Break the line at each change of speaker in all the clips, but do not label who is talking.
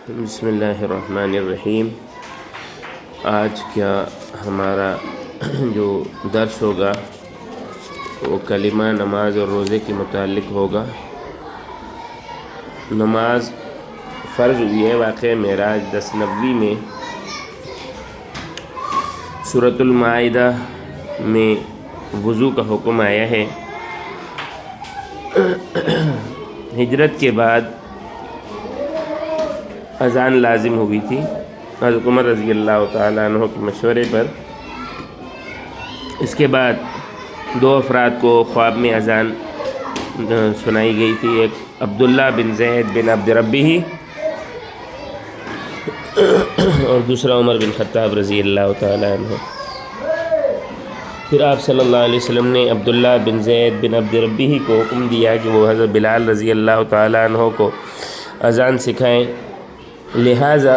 بسم اللہ الرحمن الرحیم۔ آج کیا ہمارا جو درس ہوگا وہ کلمہ نماز اور روزے کے متعلق ہوگا۔ نماز فرض ہوئی ہے واقعہ معراج 10 میں سورۃ المائدہ میں وضو کا حکم آیا ہے۔ ہجرت کے بعد اذان لازم ہوئی تھی حضرت عمر رضی اللہ تعالیٰ عنہ کے مشورے پر۔ اس کے بعد 2 افراد کو خواب میں اذان سنائی گئی تھی، ایک عبداللہ بن زید بن عبد ربہ اور دوسرا عمر بن خطاب رضی اللہ تعالیٰ عنہ۔ پھر آپ صلی اللہ علیہ وسلم نے عبداللہ بن زید بن عبد ربہ کو حکم دیا کہ وہ حضرت بلال رضی اللہ تعالیٰ عنہ کو اذان سکھائیں، لہٰذا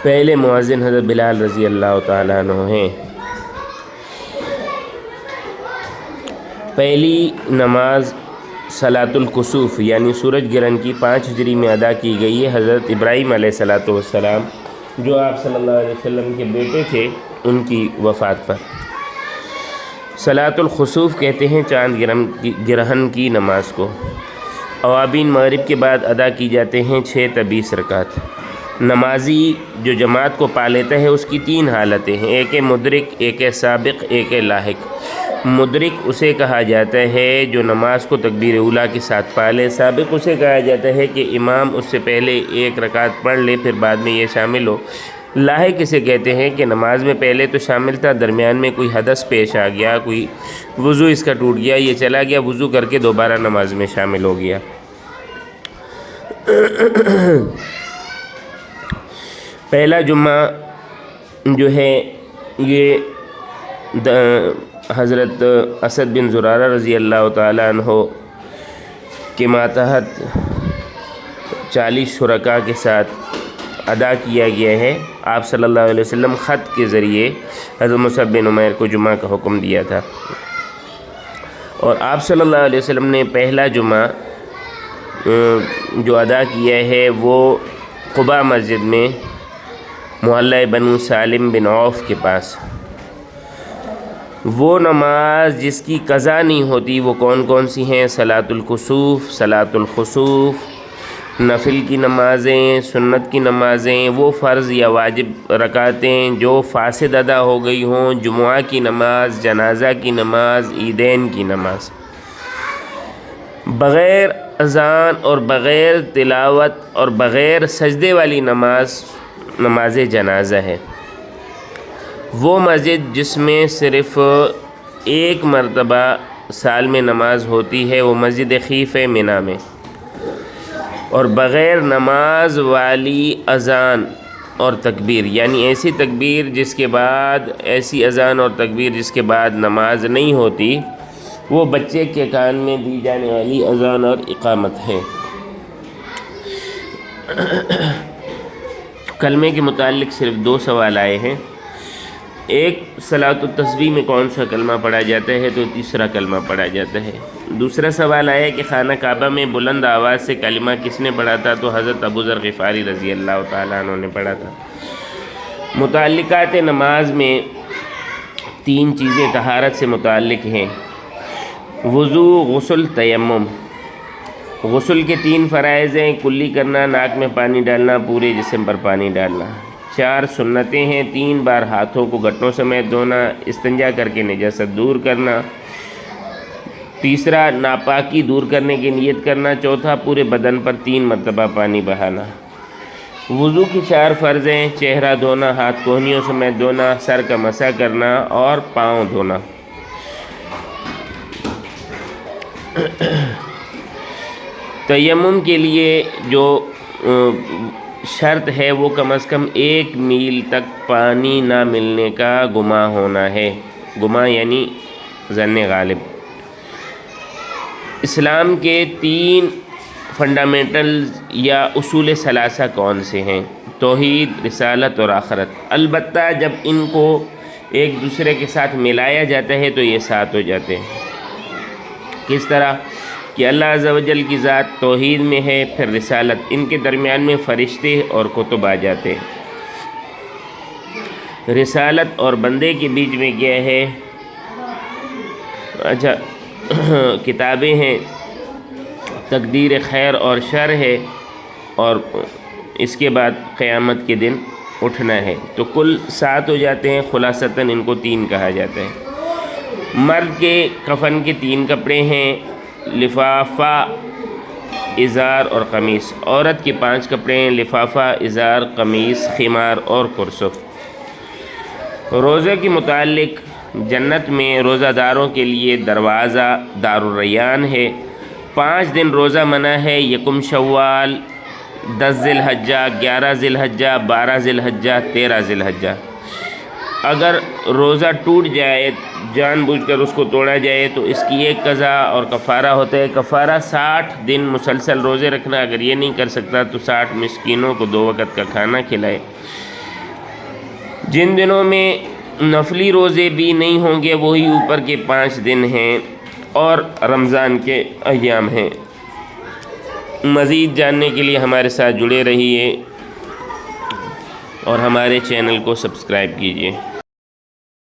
پہلے مؤذن حضرت بلال رضی اللہ تعالیٰ عنہ ہیں۔ پہلی نماز صلاۃ الکسوف یعنی سورج گرہن کی 5 ہجری میں ادا کی گئی ہے حضرت ابراہیم علیہ السلام جو آپ صلی اللہ علیہ وسلم کے بیٹے تھے، ان کی وفات پر۔ صلاۃ الخسوف کہتے ہیں چاند گرہن کی نماز کو۔ اوابین مغرب کے بعد ادا کی جاتے ہیں 6 تا 20 رکعت۔ نمازی جو جماعت کو پا لیتا ہے اس کی 3 حالتیں ہیں، ایک ہے مدرک، ایک ہے سابق، ایک ہے لاحق۔ مدرک اسے کہا جاتا ہے جو نماز کو تکبیر اولیٰ کے ساتھ پا لے۔ سابق اسے کہا جاتا ہے کہ امام اس سے پہلے 1 رکعت پڑھ لے پھر بعد میں یہ شامل ہو۔ لاحق اسے کہتے ہیں کہ نماز میں پہلے تو شامل تھا، درمیان میں کوئی حدث پیش آ گیا، کوئی وضو اس کا ٹوٹ گیا، یہ چلا گیا، وضو کر کے دوبارہ نماز میں شامل ہو گیا۔ پہلا جمعہ جو ہے یہ حضرت اسد بن زرارہ رضی اللہ تعالیٰ عنہ کے ماتحت 40 شرکاء کے ساتھ ادا کیا گیا ہے۔ آپ صلی اللہ علیہ وسلم خط کے ذریعے حضرت مصعب بن عمیر کو جمعہ کا حکم دیا تھا، اور آپ صلی اللہ علیہ وسلم نے پہلا جمعہ جو ادا کیا ہے وہ قباء مسجد میں محلہ بنو سالم بن عوف کے پاس۔ وہ نماز جس کی قضا نہیں ہوتی وہ کون کون سی ہیں؟ صلاۃ الکسوف، صلاۃ الخسوف، نفل کی نمازیں، سنت کی نمازیں، وہ فرض یا واجب رکعتیں جو فاسد ادا ہو گئی ہوں، جمعہ کی نماز، جنازہ کی نماز، عیدین کی نماز۔ بغیر اذان اور بغیر تلاوت اور بغیر سجدے والی نماز جنازہ ہے۔ وہ مسجد جس میں صرف 1 مرتبہ سال میں نماز ہوتی ہے وہ مسجد خیف ہے منی میں، اور بغیر نماز والی اذان اور تکبیر یعنی ایسی تکبیر جس کے بعد ایسی اذان اور تکبیر جس کے بعد نماز نہیں ہوتی، وہ بچے کے کان میں دی جانے والی اذان اور اقامت ہے۔ کلمے کے متعلق صرف 2 سوال آئے ہیں۔ ایک، صلاۃ التسبیح میں کون سا کلمہ پڑھا جاتا ہے؟ تو تیسرا کلمہ پڑھا جاتا ہے۔ دوسرا سوال آیا کہ خانہ کعبہ میں بلند آواز سے کلمہ کس نے پڑھا تھا؟ تو حضرت ابو ذر غفاری رضی اللہ تعالیٰ عنہ نے پڑھا تھا۔ متعلقات نماز میں 3 چیزیں طہارت سے متعلق ہیں: وضو، غسل، تیمم۔ غسل کے 3 فرائض ہیں: کلی کرنا، ناک میں پانی ڈالنا، پورے جسم پر پانی ڈالنا۔ 4 سنتیں ہیں: 3 بار ہاتھوں کو گھٹنوں سمیت دھونا، استنجا کر کے نجاست دور کرنا۔ تیسرا، ناپاکی دور کرنے کی نیت کرنا۔ چوتھا، پورے بدن پر 3 مرتبہ پانی بہانا۔ وضو کی 4 فرض ہیں: چہرہ دھونا، ہاتھ کوہنیوں سمیت دھونا، سر کا مسح کرنا اور پاؤں دھونا۔ تیمم کے لیے جو شرط ہے وہ کم از کم 1 میل تک پانی نہ ملنے کا گمان ہونا ہے۔ گمان یعنی ظن غالب۔ اسلام کے 3 فنڈامنٹلز یا اصول ثلاثہ کون سے ہیں؟ توحید، رسالت اور آخرت۔ البتہ جب ان کو ایک دوسرے کے ساتھ ملایا جاتا ہے تو یہ 7 ہو جاتے ہیں۔ کس طرح؟ کہ اللہ عز و جل کی ذات توحید میں ہے، پھر رسالت، ان کے درمیان میں فرشتے اور کتب آ جاتے ہیں۔ رسالت اور بندے کے بیچ میں کیا ہے؟ اچھا کتابیں ہیں، تقدیر خیر اور شر ہے، اور اس کے بعد قیامت کے دن اٹھنا ہے۔ تو کل 7 ہو جاتے ہیں، خلاصتاً ان کو 3 کہا جاتا ہے۔ مرد کے کفن کے 3 کپڑے ہیں، لفافہ، ازار اور قمیص۔ عورت کے 5 کپڑے ہیں، لفافہ، ازار، قمیص، خمار اور کرسف۔ روزہ کے متعلق جنت میں روزہ داروں کے لیے دروازہ دار الریان ہے۔ 5 دن روزہ منع ہے، یکم شوال، 10 ذی الحجہ، 11 ذی الحجہ، 12 ذی الحجہ، 13 ذی الحجہ۔ اگر روزہ ٹوٹ جائے، جان بوجھ کر اس کو توڑا جائے، تو اس کی ایک قضا اور کفارہ ہوتا ہے۔ کفارہ 60 دن مسلسل روزے رکھنا، اگر یہ نہیں کر سکتا تو 60 مسکینوں کو 2 وقت کا کھانا کھلائے۔ جن دنوں میں نفلی روزے بھی نہیں ہوں گے وہی اوپر کے 5 دن ہیں اور رمضان کے ایام ہیں۔ مزید جاننے کے لیے ہمارے ساتھ جڑے رہیے اور ہمارے چینل کو سبسکرائب کیجیے۔